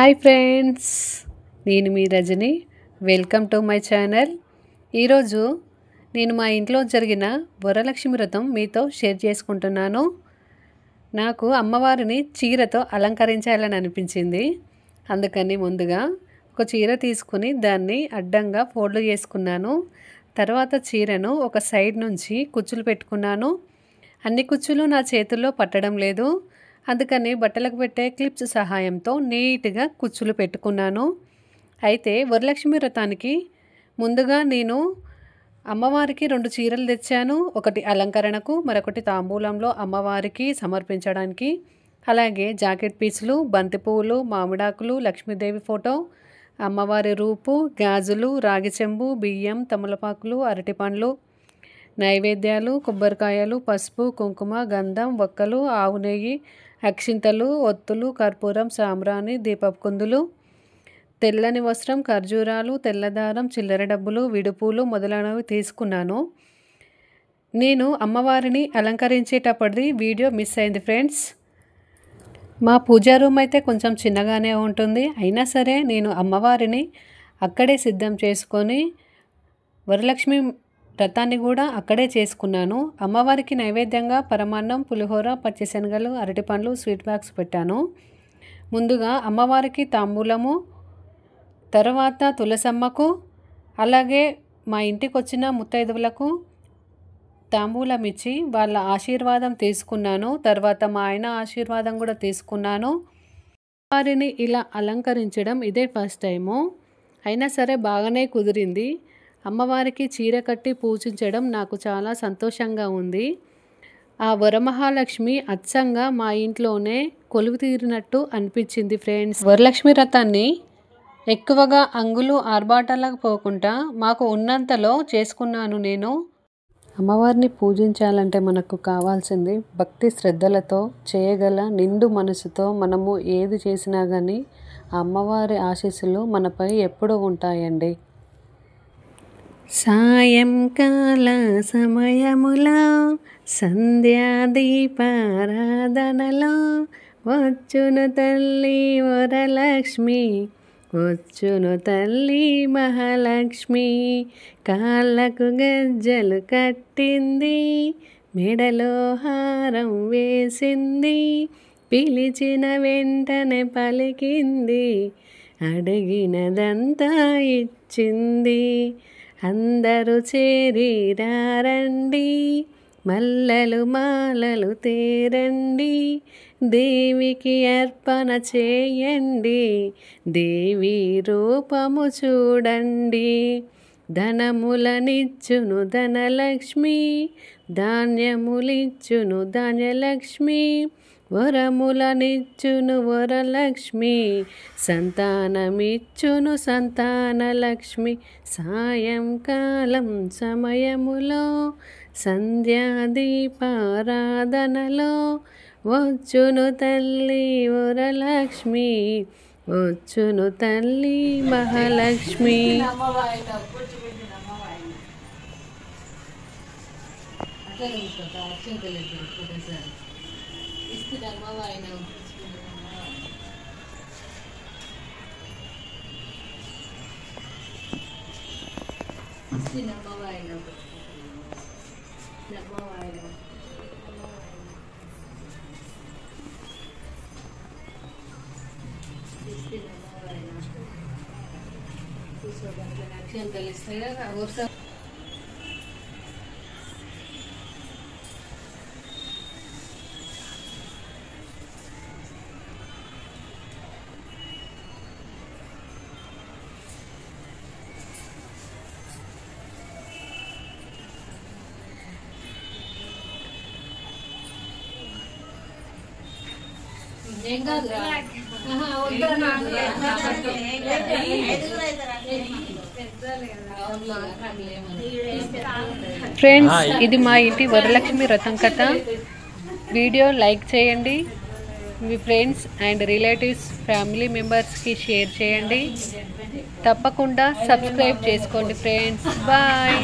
Hi friends, నేను మీ Rajani. Welcome to my channel. ఈరోజు నేను మా ఇంట్లో జరిగిన వరలక్ష్మి వ్రతం మీతో షేర్ చేసుకుంటున్నాను. నాకు అమ్మవారిని చీరతో అలంకరించాలని అనిపించింది. అందుకని ముందుగా ఒక చీర తీసుకుని దాన్ని అడ్డంగా ఫోల్డ్ చేసుకున్నాను. తర్వాత చీరను ఒక సైడ్ నుంచి కుచ్చులు పెట్టుకున్నాను. అన్ని కుచ్చులు నా చేతుల్లో పట్టడం లేదు. అందుకని బట్టలకు పెట్టే క్లిప్స్ సహాయంతో నీట్గా కుచ్చులు పెట్టుకున్నాను. అయితే వరలక్ష్మి వ్రతానికి ముందుగా నేను అమ్మవారికి 2 చీరలు తెచ్చాను. ఒకటి అలంకరణకు, మరొకటి తాంబూలంలో అమ్మవారికి సమర్పించడానికి. అలాగే జాకెట్ పీసులు, బంతి పువ్వులు, మామిడాకులు, లక్ష్మీదేవి ఫోటో, అమ్మవారి రూపు, గాజులు, రాగి చెంబు, బియ్యం, తమలపాకులు, అరటిపండ్లు, నైవేద్యాలు, కొబ్బరికాయలు, పసుపు, కుంకుమ, గంధం, వక్కలు, ఆవు నెయ్యి, అక్షింతలు, ఒత్తులు, కర్పూరం, సాంబ్రాణి, దీపపు కుందులు, తెల్లని వస్త్రం, ఖర్జూరాలు, తెల్లదారం, చిల్లర డబ్బులు, విడుపులు మొదలైనవి తీసుకున్నాను. నేను అమ్మవారిని అలంకరించేటప్పటిది వీడియో మిస్ అయింది ఫ్రెండ్స్. మా పూజా రూమ్ అయితే కొంచెం చిన్నగానే ఉంటుంది. అయినా సరే నేను అమ్మవారిని అక్కడే సిద్ధం చేసుకొని వరలక్ష్మి వ్రతాన్ని కూడా అక్కడే చేసుకున్నాను. అమ్మవారికి నైవేద్యంగా పరమాన్నం, పులిహోర, పచ్చిశనగలు, అరటిపండ్లు, స్వీట్ బాక్స్ పెట్టాను. ముందుగా అమ్మవారికి తాంబూలము, తర్వాత తులసమ్మకు, అలాగే మా ఇంటికి వచ్చిన ముత్తైదువులకు తాంబూలం ఇచ్చి వాళ్ళ ఆశీర్వాదం తీసుకున్నాను. తర్వాత మా ఆయన ఆశీర్వాదం కూడా తీసుకున్నాను. వారిని ఇలా అలంకరించడం ఇదే ఫస్ట్ టైము. అయినా సరే బాగానే కుదిరింది. అమ్మవారికి చీర కట్టి పూజించడం నాకు చాలా సంతోషంగా ఉంది. ఆ వరమహాలక్ష్మి అచ్చంగా మా ఇంట్లోనే కొలువు తీరినట్టు అనిపించింది ఫ్రెండ్స్. వరలక్ష్మి వ్రతాన్ని ఎక్కువగా అంగులు ఆర్భాటాలకు పోకుండా మాకు ఉన్నంతలో చేసుకున్నాను నేను. అమ్మవారిని పూజించాలంటే మనకు కావాల్సింది భక్తి శ్రద్ధలతో చేయగల నిండు మనసుతో మనము ఏది చేసినా కానీ అమ్మవారి ఆశీస్సులు మనపై ఎప్పుడూ ఉంటాయండి. సాయంకాల సమయములో సంధ్యాదీపారాధనలో వచ్చును తల్లి వరలక్ష్మి, వచ్చును తల్లి మహాలక్ష్మి. కాళ్ళకు గజ్జలు కట్టింది, మెడలో హారం వేసింది, పిలిచిన వెంటనే పలికింది, అడిగినదంతా ఇచ్చింది. అందరూ చేరి రండి, మల్లెలు మాలలు తేరండి, దేవికి అర్పణ చేయండి, దేవి రూపము చూడండి. ధనములనిచ్చును ధనలక్ష్మి, ధాన్యములిచ్చును ధాన్యలక్ష్మి, వరములనిచ్చును వరలక్ష్మి, సంతానమిచ్చును సంతానలక్ష్మి. సాయంకాలం సమయములో సంధ్యాదీపారాధనలో వచ్చును తల్లి వరలక్ష్మి, వచ్చును తల్లి మహాలక్ష్మి. ఫ్రెండ్స్, ఇది మా ఇంటి వరలక్ష్మి వ్రతం కథ. వీడియో లైక్ చేయండి, మీ ఫ్రెండ్స్ అండ్ రిలేటివ్స్, ఫ్యామిలీ మెంబర్స్కి షేర్ చేయండి. తప్పకుండా సబ్స్క్రైబ్ చేసుకోండి ఫ్రెండ్స్. బాయ్.